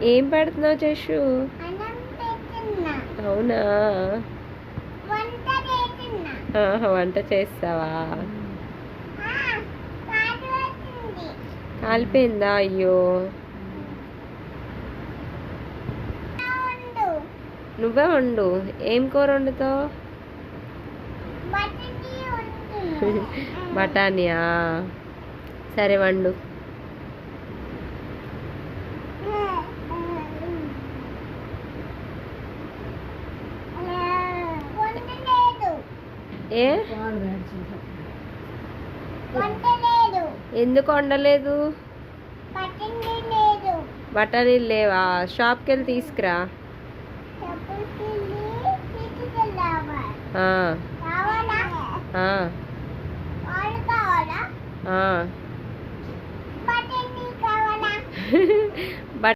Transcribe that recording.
ఏం పెడుతున్నావు చేషు? అవునా? వంట చేస్తావా? కాలిపోయిందా? అయ్యో, నువ్వే వండు. ఏం కూర వండుతావు? బఠానీయా? సరే వండు. ఏ ఎందుకు వండలేదు? బఠానీలు లేవా? షాప్కి వెళ్ళి తీసుకురా.